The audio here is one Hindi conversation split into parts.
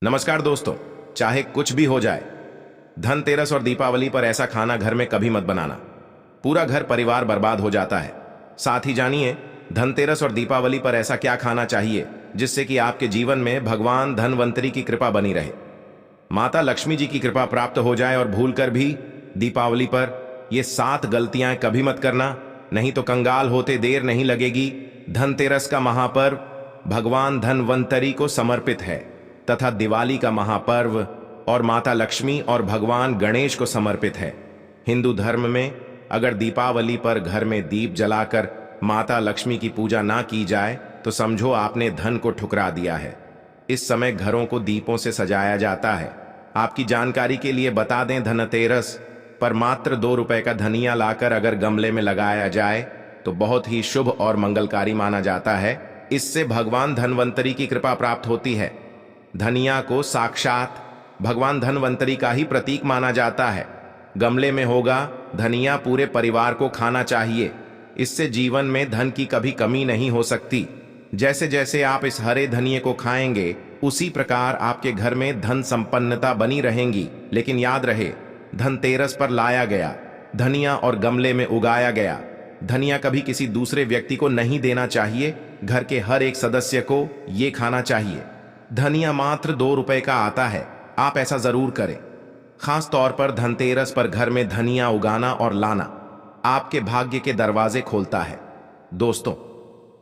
नमस्कार दोस्तों। चाहे कुछ भी हो जाए, धनतेरस और दीपावली पर ऐसा खाना घर में कभी मत बनाना। पूरा घर परिवार बर्बाद हो जाता है। साथ ही जानिए धनतेरस और दीपावली पर ऐसा क्या खाना चाहिए जिससे कि आपके जीवन में भगवान धनवंतरी की कृपा बनी रहे, माता लक्ष्मी जी की कृपा प्राप्त हो जाए। और भूलकर भी दीपावली पर ये 7 गलतियां कभी मत करना, नहीं तो कंगाल होते देर नहीं लगेगी। धनतेरस का महापर्व भगवान धनवंतरी को समर्पित है तथा दिवाली का महापर्व और माता लक्ष्मी और भगवान गणेश को समर्पित है। हिंदू धर्म में अगर दीपावली पर घर में दीप जलाकर माता लक्ष्मी की पूजा ना की जाए तो समझो आपने धन को ठुकरा दिया है। इस समय घरों को दीपों से सजाया जाता है। आपकी जानकारी के लिए बता दें, धनतेरस पर मात्र 2 रुपए का धनिया लाकर अगर गमले में लगाया जाए तो बहुत ही शुभ और मंगलकारी माना जाता है। इससे भगवान धनवंतरी की कृपा प्राप्त होती है। धनिया को साक्षात भगवान धनवंतरी का ही प्रतीक माना जाता है। गमले में होगा धनिया पूरे परिवार को खाना चाहिए। इससे जीवन में धन की कभी कमी नहीं हो सकती। जैसे जैसे आप इस हरे धनिये को खाएंगे उसी प्रकार आपके घर में धन संपन्नता बनी रहेंगी। लेकिन याद रहे, धनतेरस पर लाया गया धनिया और गमले में उगाया गया धनिया कभी किसी दूसरे व्यक्ति को नहीं देना चाहिए। घर के हर एक सदस्य को ये खाना चाहिए। धनिया मात्र 2 रुपए का आता है, आप ऐसा जरूर करें। खास तौर पर धनतेरस पर घर में धनिया उगाना और लाना आपके भाग्य के दरवाजे खोलता है। दोस्तों,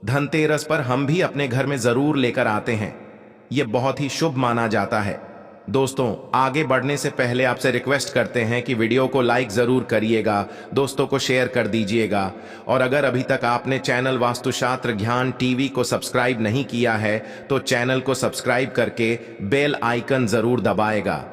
धनतेरस पर हम भी अपने घर में जरूर लेकर आते हैं। यह बहुत ही शुभ माना जाता है। दोस्तों, आगे बढ़ने से पहले आपसे रिक्वेस्ट करते हैं कि वीडियो को लाइक जरूर करिएगा, दोस्तों को शेयर कर दीजिएगा। और अगर अभी तक आपने चैनल वास्तुशास्त्र ज्ञान टीवी को सब्सक्राइब नहीं किया है तो चैनल को सब्सक्राइब करके बेल आइकन जरूर दबाएगा।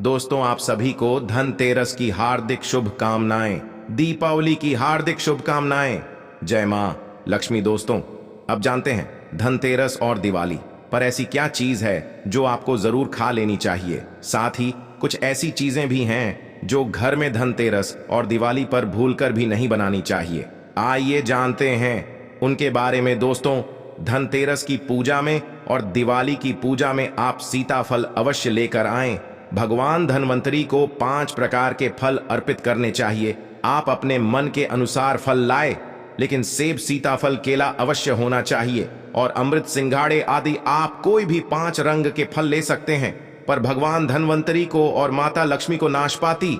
दोस्तों, आप सभी को धनतेरस की हार्दिक शुभकामनाएं, दीपावली की हार्दिक शुभकामनाएं। जय मां लक्ष्मी। दोस्तों, अब जानते हैं धनतेरस और दिवाली पर ऐसी क्या चीज है जो आपको जरूर खा लेनी चाहिए। साथ ही कुछ ऐसी चीजें भी हैं जो घर में धनतेरस और दिवाली पर भूलकर भी नहीं बनानी चाहिए। आइए जानते हैं उनके बारे में। दोस्तों, धनतेरस की पूजा में और दिवाली की पूजा में आप सीताफल अवश्य लेकर आएं। भगवान धनवंतरी को 5 प्रकार के फल अर्पित करने चाहिए। आप अपने मन के अनुसार फल लाए, लेकिन सेब, सीताफल, केला अवश्य होना चाहिए। और अमृत, सिंघाड़े आदि आप कोई भी 5 रंग के फल ले सकते हैं। पर भगवान धनवंतरी को और माता लक्ष्मी को नाशपाती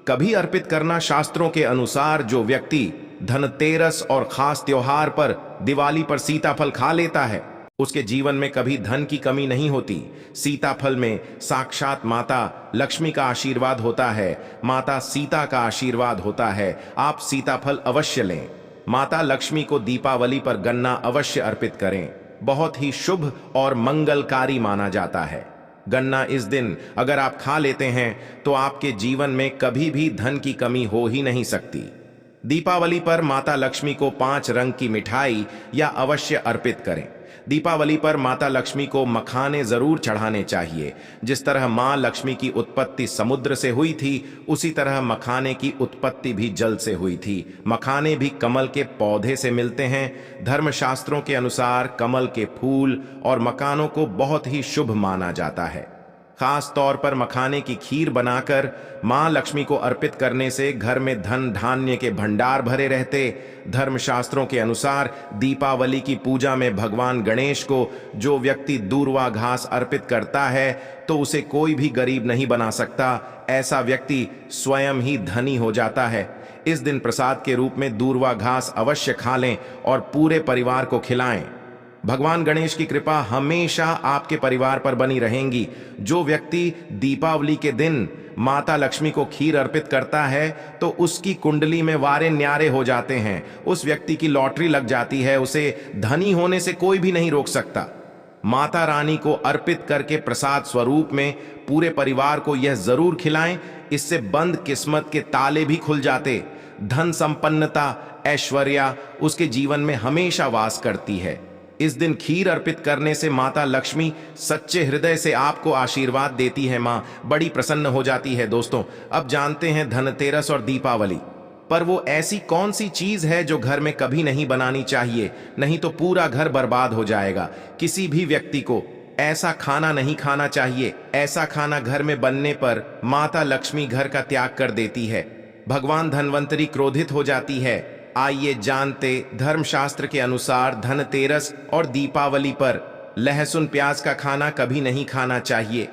कभी अर्पित करना शास्त्रों के अनुसार जो व्यक्ति धनतेरस और खास त्योहार पर दिवाली पर सीताफल खा लेता है उसके जीवन में कभी धन की कमी नहीं होती। सीताफल में साक्षात माता लक्ष्मी का आशीर्वाद होता है, माता सीता का आशीर्वाद होता है। आप सीताफल अवश्य लें। माता लक्ष्मी को दीपावली पर गन्ना अवश्य अर्पित करें, बहुत ही शुभ और मंगलकारी माना जाता है। गन्ना इस दिन अगर आप खा लेते हैं तो आपके जीवन में कभी भी धन की कमी हो ही नहीं सकती। दीपावली पर माता लक्ष्मी को 5 रंग की मिठाई या अवश्य अर्पित करें। दीपावली पर माता लक्ष्मी को मखाने जरूर चढ़ाने चाहिए। जिस तरह मां लक्ष्मी की उत्पत्ति समुद्र से हुई थी उसी तरह मखाने की उत्पत्ति भी जल से हुई थी। मखाने भी कमल के पौधे से मिलते हैं। धर्मशास्त्रों के अनुसार कमल के फूल और मकानों को बहुत ही शुभ माना जाता है। खास तौर पर मखाने की खीर बनाकर मां लक्ष्मी को अर्पित करने से घर में धन धान्य के भंडार भरे रहते। धर्मशास्त्रों के अनुसार दीपावली की पूजा में भगवान गणेश को जो व्यक्ति दूर्वा घास अर्पित करता है तो उसे कोई भी गरीब नहीं बना सकता। ऐसा व्यक्ति स्वयं ही धनी हो जाता है। इस दिन प्रसाद के रूप में दूर्वा घास अवश्य खा लें और पूरे परिवार को खिलाएं। भगवान गणेश की कृपा हमेशा आपके परिवार पर बनी रहेंगी। जो व्यक्ति दीपावली के दिन माता लक्ष्मी को खीर अर्पित करता है तो उसकी कुंडली में वारे न्यारे हो जाते हैं। उस व्यक्ति की लॉटरी लग जाती है। उसे धनी होने से कोई भी नहीं रोक सकता। माता रानी को अर्पित करके प्रसाद स्वरूप में पूरे परिवार को यह जरूर खिलाएं। इससे बंद किस्मत के ताले भी खुल जाते। धन संपन्नता, ऐश्वर्या उसके जीवन में हमेशा वास करती है। इस दिन खीर अर्पित करने से माता लक्ष्मी सच्चे हृदय से आपको आशीर्वाद देती है। मां बड़ी प्रसन्न हो जाती है। दोस्तों, अब जानते हैं धनतेरस और दीपावली पर वो ऐसी कौन सी चीज है जो घर में कभी नहीं बनानी चाहिए, नहीं तो पूरा घर बर्बाद हो जाएगा। किसी भी व्यक्ति को ऐसा खाना नहीं खाना चाहिए। ऐसा खाना घर में बनने पर माता लक्ष्मी घर का त्याग कर देती है, भगवान धन्वंतरी क्रोधित हो जाती है। आइए जानते, धर्मशास्त्र के अनुसार धनतेरस और दीपावली पर लहसुन प्याज का खाना कभी नहीं खाना चाहिए,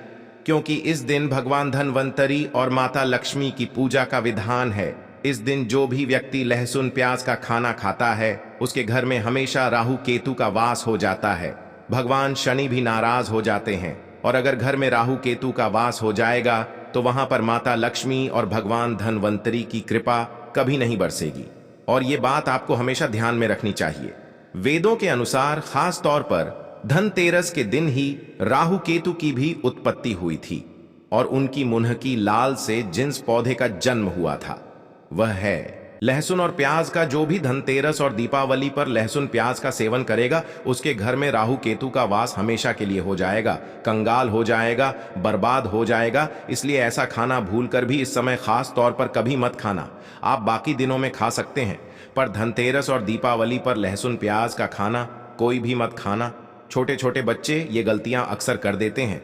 क्योंकि इस दिन भगवान धन्वंतरी और माता लक्ष्मी की पूजा का विधान है। इस दिन जो भी व्यक्ति लहसुन प्याज का खाना खाता है उसके घर में हमेशा राहु केतु का वास हो जाता है। भगवान शनि भी नाराज हो जाते हैं, और अगर घर में राहु केतु का वास हो जाएगा तो वहां पर माता लक्ष्मी और भगवान धन्वंतरी की कृपा कभी नहीं बरसेगी। और ये बात आपको हमेशा ध्यान में रखनी चाहिए। वेदों के अनुसार खास तौर पर धनतेरस के दिन ही राहु केतु की भी उत्पत्ति हुई थी, और उनकी मुन्हकी लाल से जिस पौधे का जन्म हुआ था वह है लहसुन और प्याज का। जो भी धनतेरस और दीपावली पर लहसुन प्याज का सेवन करेगा उसके घर में राहु केतु का वास हमेशा के लिए हो जाएगा, कंगाल हो जाएगा, बर्बाद हो जाएगा। इसलिए ऐसा खाना भूलकर भी इस समय खास तौर पर कभी मत खाना। आप बाकी दिनों में खा सकते हैं, पर धनतेरस और दीपावली पर लहसुन प्याज का खाना कोई भी मत खाना। छोटे छोटे बच्चे ये गलतियां अक्सर कर देते हैं।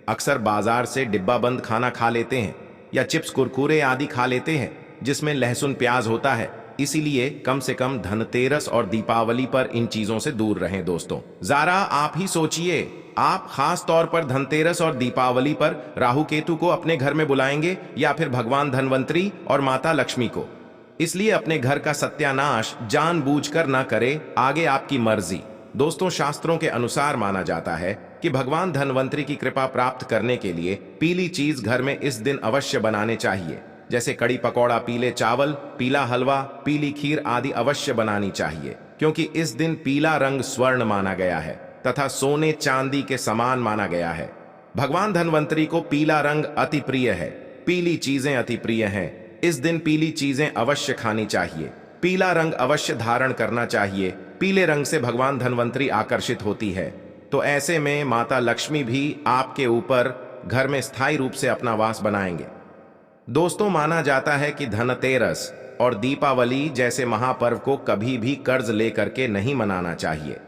अक्सर बाजार से डिब्बा बंद खाना खा लेते हैं या चिप्स कुरकुरे आदि खा लेते हैं जिसमें लहसुन प्याज होता है। इसीलिए कम से कम धनतेरस और दीपावली पर इन चीजों से दूर रहें दोस्तों। जरा आप ही सोचिए, आप खास तौर पर धनतेरस और दीपावली पर राहु केतु को अपने घर में बुलाएंगे या फिर भगवान धन्वंतरी और माता लक्ष्मी को। इसलिए अपने घर का सत्यानाश जानबूझकर ना करें, आगे आपकी मर्जी। दोस्तों, शास्त्रों के अनुसार माना जाता है कि भगवान धन्वंतरी की कृपा प्राप्त करने के लिए पीली चीज घर में इस दिन अवश्य बनाने चाहिए, जैसे कड़ी पकौड़ा, पीले चावल, पीला हलवा, पीली खीर आदि अवश्य बनानी चाहिए, क्योंकि इस दिन पीला रंग स्वर्ण माना गया है तथा सोने चांदी के समान माना गया है। भगवान धन्वंतरी को पीला रंग अति प्रिय है, पीली चीजें अति प्रिय हैं। इस दिन पीली चीजें अवश्य खानी चाहिए, पीला रंग अवश्य धारण करना चाहिए। पीले रंग से भगवान धन्वंतरी आकर्षित होती है, तो ऐसे में माता लक्ष्मी भी आपके ऊपर घर में स्थायी रूप से अपना वास बनाएंगे। दोस्तों, माना जाता है कि धनतेरस और दीपावली जैसे महापर्व को कभी भी कर्ज लेकर के नहीं मनाना चाहिए।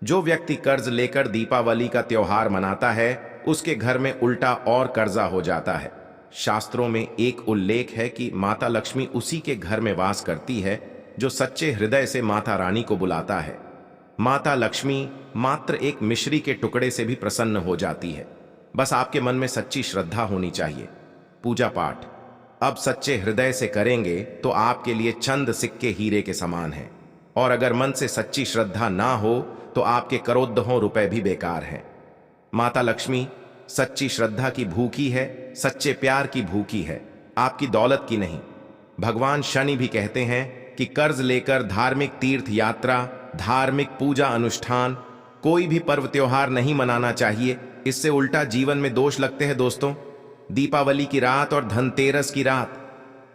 जो व्यक्ति कर्ज लेकर दीपावली का त्योहार मनाता है उसके घर में उल्टा और कर्जा हो जाता है। शास्त्रों में एक उल्लेख है कि माता लक्ष्मी उसी के घर में वास करती है जो सच्चे हृदय से माता रानी को बुलाता है। माता लक्ष्मी मात्र एक मिश्री के टुकड़े से भी प्रसन्न हो जाती है। बस आपके मन में सच्ची श्रद्धा होनी चाहिए। पूजा पाठ अब सच्चे हृदय से करेंगे तो आपके लिए चंद सिक्के हीरे के समान हैं, और अगर मन से सच्ची श्रद्धा ना हो तो आपके करोड़ों रुपए भी बेकार हैं। माता लक्ष्मी सच्ची श्रद्धा की भूखी है, सच्चे प्यार की भूखी है, आपकी दौलत की नहीं। भगवान शनि भी कहते हैं कि कर्ज लेकर धार्मिक तीर्थ यात्रा, धार्मिक पूजा अनुष्ठान, कोई भी पर्व त्योहार नहीं मनाना चाहिए। इससे उल्टा जीवन में दोष लगते हैं दोस्तों। दीपावली की रात और धनतेरस की रात,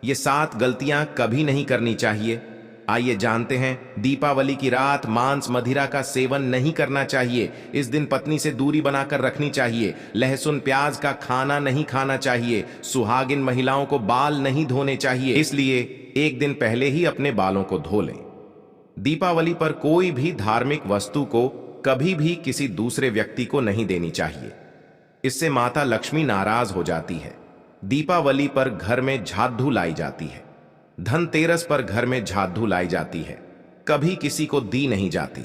ये 7 गलतियां कभी नहीं करनी चाहिए। आइए जानते हैं। दीपावली की रात मांस मदिरा का सेवन नहीं करना चाहिए। इस दिन पत्नी से दूरी बनाकर रखनी चाहिए। लहसुन प्याज का खाना नहीं खाना चाहिए। सुहागिन महिलाओं को बाल नहीं धोने चाहिए, इसलिए एक दिन पहले ही अपने बालों को धो लें। दीपावली पर कोई भी धार्मिक वस्तु को कभी भी किसी दूसरे व्यक्ति को नहीं देनी चाहिए, इससे माता लक्ष्मी नाराज हो जाती है। दीपावली पर घर में झाड़ू लाई जाती है, धनतेरस पर घर में झाड़ू लाई जाती है, कभी किसी को दी नहीं जाती।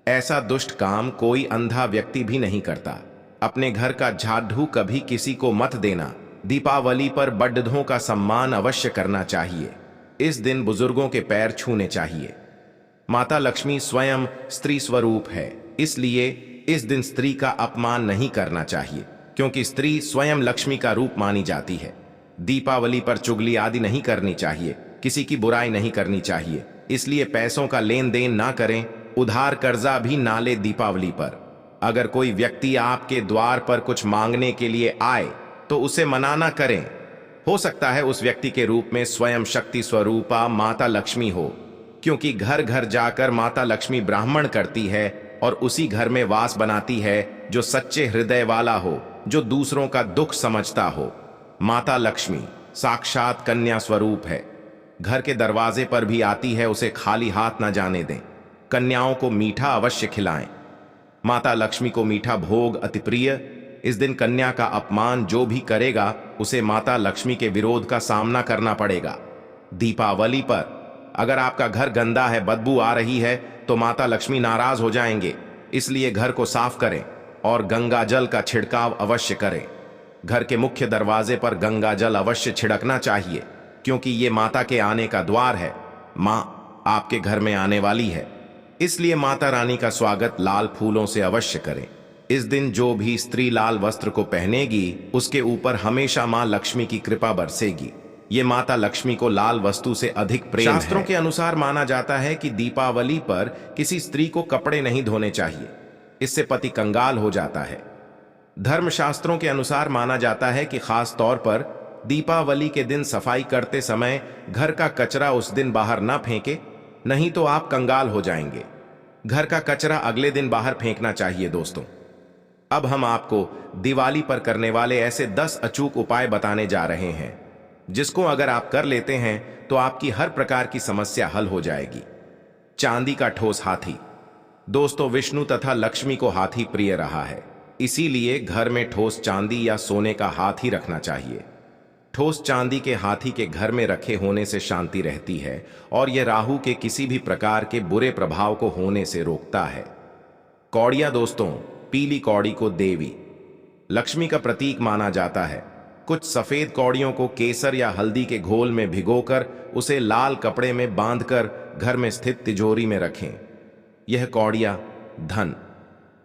ऐसा दुष्ट काम कोई अंधा व्यक्ति भी नहीं करता। अपने घर का झाड़ू कभी किसी को मत देना। दीपावली पर बड़ों का सम्मान अवश्य करना चाहिए। इस दिन बुजुर्गों के पैर छूने चाहिए। माता लक्ष्मी स्वयं स्त्री स्वरूप है, इसलिए इस दिन स्त्री का अपमान नहीं करना चाहिए, क्योंकि स्त्री स्वयं लक्ष्मी का रूप मानी जाती है। दीपावली पर चुगली आदि नहीं करनी चाहिए, किसी की बुराई नहीं करनी चाहिए, इसलिए पैसों का लेन देन ना करें, उधार कर्जा भी ना ले। दीपावली पर अगर कोई व्यक्ति आपके द्वार पर कुछ मांगने के लिए आए तो उसे मना ना करें। हो सकता है उस व्यक्ति के रूप में स्वयं शक्ति स्वरूपा माता लक्ष्मी हो, क्योंकि घर घर जाकर माता लक्ष्मी ब्राह्मण करती है और उसी घर में वास बनाती है जो सच्चे हृदय वाला हो, जो दूसरों का दुख समझता हो। माता लक्ष्मी साक्षात कन्या स्वरूप है, घर के दरवाजे पर भी आती है, उसे खाली हाथ न जाने दें। कन्याओं को मीठा अवश्य खिलाएं। माता लक्ष्मी को मीठा भोग अति प्रिय। इस दिन कन्या का अपमान जो भी करेगा उसे माता लक्ष्मी के विरोध का सामना करना पड़ेगा। दीपावली पर अगर आपका घर गंदा है, बदबू आ रही है, तो माता लक्ष्मी नाराज हो जाएंगे। इसलिए घर को साफ करें और गंगा जल का छिड़काव अवश्य करें। घर के मुख्य दरवाजे पर गंगा जल अवश्य छिड़कना चाहिए, क्योंकि ये माता के आने का द्वार है। मां आपके घर में आने वाली है, इसलिए माता रानी का स्वागत लाल फूलों से अवश्य करें। इस दिन जो भी स्त्री लाल वस्त्र को पहनेगी उसके ऊपर हमेशा मां लक्ष्मी की कृपा बरसेगी। ये माता लक्ष्मी को लाल वस्तु से अधिक प्रेम है। शास्त्रों के अनुसार माना जाता है कि दीपावली पर किसी स्त्री को कपड़े नहीं धोने चाहिए, इससे पति कंगाल हो जाता है। धर्मशास्त्रों के अनुसार माना जाता है कि खास तौर पर दीपावली के दिन सफाई करते समय घर का कचरा उस दिन बाहर ना फेंके, नहीं तो आप कंगाल हो जाएंगे। घर का कचरा अगले दिन बाहर फेंकना चाहिए। दोस्तों, अब हम आपको दिवाली पर करने वाले ऐसे 10 अचूक उपाय बताने जा रहे हैं, जिसको अगर आप कर लेते हैं तो आपकी हर प्रकार की समस्या हल हो जाएगी। चांदी का ठोस हाथी। दोस्तों, विष्णु तथा लक्ष्मी को हाथी प्रिय रहा है, इसीलिए घर में ठोस चांदी या सोने का हाथी रखना चाहिए। ठोस चांदी के हाथी के घर में रखे होने से शांति रहती है और यह राहु के किसी भी प्रकार के बुरे प्रभाव को होने से रोकता है। कौड़ियां। दोस्तों, पीली कौड़ी को देवी लक्ष्मी का प्रतीक माना जाता है। कुछ सफेद कौड़ियों को केसर या हल्दी के घोल में भिगोकर उसे लाल कपड़े में बांधकर घर में स्थित तिजोरी में रखें। यह कौड़ियां धन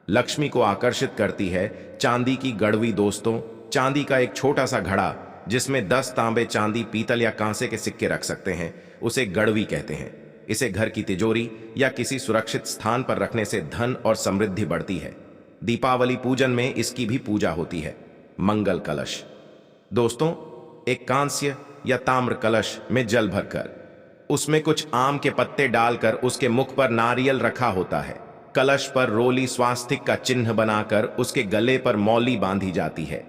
लक्ष्मी को आकर्षित करती है। चांदी की गड़वी। दोस्तों, चांदी का एक छोटा सा घड़ा जिसमें 10 तांबे, चांदी, पीतल या कांसे के सिक्के रख सकते हैं, उसे गड़वी कहते हैं। इसे घर की तिजोरी या किसी सुरक्षित स्थान पर रखने से धन और समृद्धि बढ़ती है। दीपावली पूजन में इसकी भी पूजा होती है। मंगल कलश। दोस्तों, एक कांस्य या ताम्र कलश में जल भरकर उसमें कुछ आम के पत्ते डालकर उसके मुख पर नारियल रखा होता है। कलश पर रोली स्वास्तिक का चिन्ह बनाकर उसके गले पर मौली बांधी जाती है।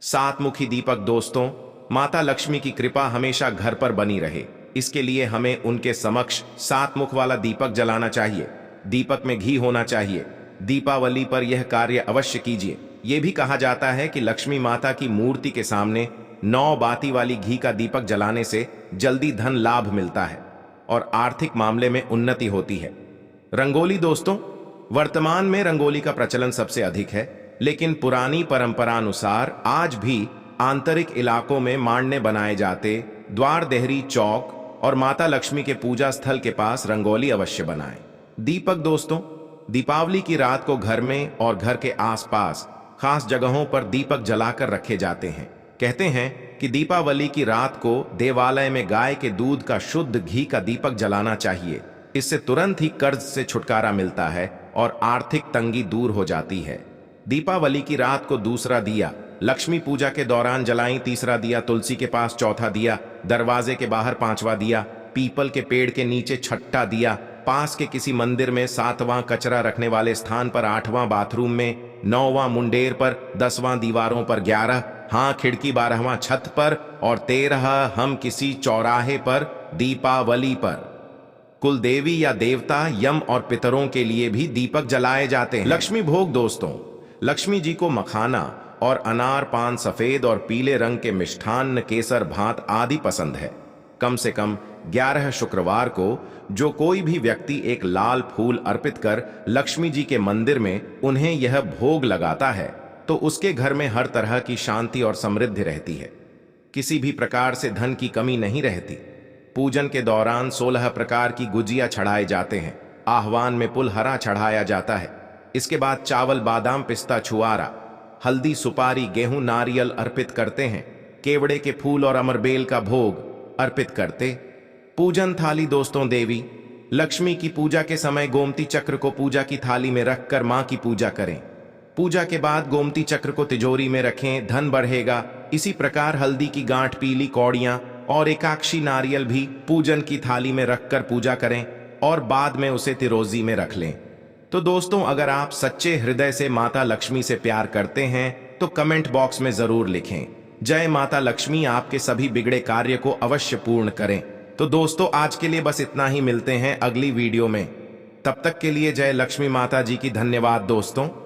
7 मुखी दीपक। दोस्तों, माता लक्ष्मी की कृपा हमेशा घर पर बनी रहे, इसके लिए हमें उनके समक्ष 7 मुख वाला दीपक जलाना चाहिए। दीपक में घी होना चाहिए। दीपावली पर यह कार्य अवश्य कीजिए। यह भी कहा जाता है कि लक्ष्मी माता की मूर्ति के सामने 9 बाती वाली घी का दीपक जलाने से जल्दी धन लाभ मिलता है और आर्थिक मामले में उन्नति होती है। रंगोली। दोस्तों, वर्तमान में रंगोली का प्रचलन सबसे अधिक है, लेकिन पुरानी परंपरा अनुसार आज भी आंतरिक इलाकों में मांडने बनाए जाते, द्वार, देहरी, चौक और माता लक्ष्मी के पूजा स्थल के पास रंगोली अवश्य बनाएं। दीपक। दोस्तों, दीपावली की रात को घर में और घर के आसपास खास जगहों पर दीपक जलाकर रखे जाते हैं। कहते हैं कि दीपावली की रात को देवालय में गाय के दूध का शुद्ध घी का दीपक जलाना चाहिए। इससे तुरंत ही कर्ज से छुटकारा मिलता है और आर्थिक तंगी दूर हो जाती है। दीपावली की रात को दूसरा दिया लक्ष्मी पूजा के दौरान जलाएं। तीसरा दिया तुलसी के पास, चौथा दिया दरवाजे के बाहर, 5वां दिया पीपल के पेड़ के नीचे, 6ठा दिया पास के किसी मंदिर में, 7वां कचरा रखने वाले स्थान पर, 8वां बाथरूम में, 9वां मुंडेर पर, 10वां दीवारों पर, 11 हाँ खिड़की, 12वां छत पर और 13 हम किसी चौराहे पर। दीपावली पर कुल देवी या देवता, यम और पितरों के लिए भी दीपक जलाए जाते हैं। लक्ष्मी भोग। दोस्तों, लक्ष्मी जी को मखाना और अनार, पान, सफेद और पीले रंग के मिष्ठान्न, केसर, भात आदि पसंद है। कम से कम 11 शुक्रवार को जो कोई भी व्यक्ति एक लाल फूल अर्पित कर लक्ष्मी जी के मंदिर में उन्हें यह भोग लगाता है तो उसके घर में हर तरह की शांति और समृद्धि रहती है। किसी भी प्रकार से धन की कमी नहीं रहती। पूजन के दौरान 16 प्रकार की गुजिया चढ़ाए जाते हैं। आह्वान में पुलहरा चढ़ाया जाता है। इसके बाद चावल, बादाम, पिस्ता, छुआरा, हल्दी, सुपारी, गेहूं, नारियल अर्पित करते हैं। केवड़े के फूल और अमरबेल का भोग अर्पित करते। पूजन थाली। दोस्तों, देवी लक्ष्मी की पूजा के समय गोमती चक्र को पूजा की थाली में रखकर मां की पूजा करें। पूजा के बाद गोमती चक्र को तिजोरी में रखें, धन बढ़ेगा। इसी प्रकार हल्दी की गांठ, पीली कौड़ियां और एकाक्षी नारियल भी पूजन की थाली में रखकर पूजा करें और बाद में उसे तिरोजी में रख लें। तो दोस्तों, अगर आप सच्चे हृदय से माता लक्ष्मी से प्यार करते हैं तो कमेंट बॉक्स में जरूर लिखें, जय माता लक्ष्मी आपके सभी बिगड़े कार्य को अवश्य पूर्ण करें। तो दोस्तों, आज के लिए बस इतना ही। मिलते हैं अगली वीडियो में। तब तक के लिए जय लक्ष्मी माता जी की। धन्यवाद दोस्तों।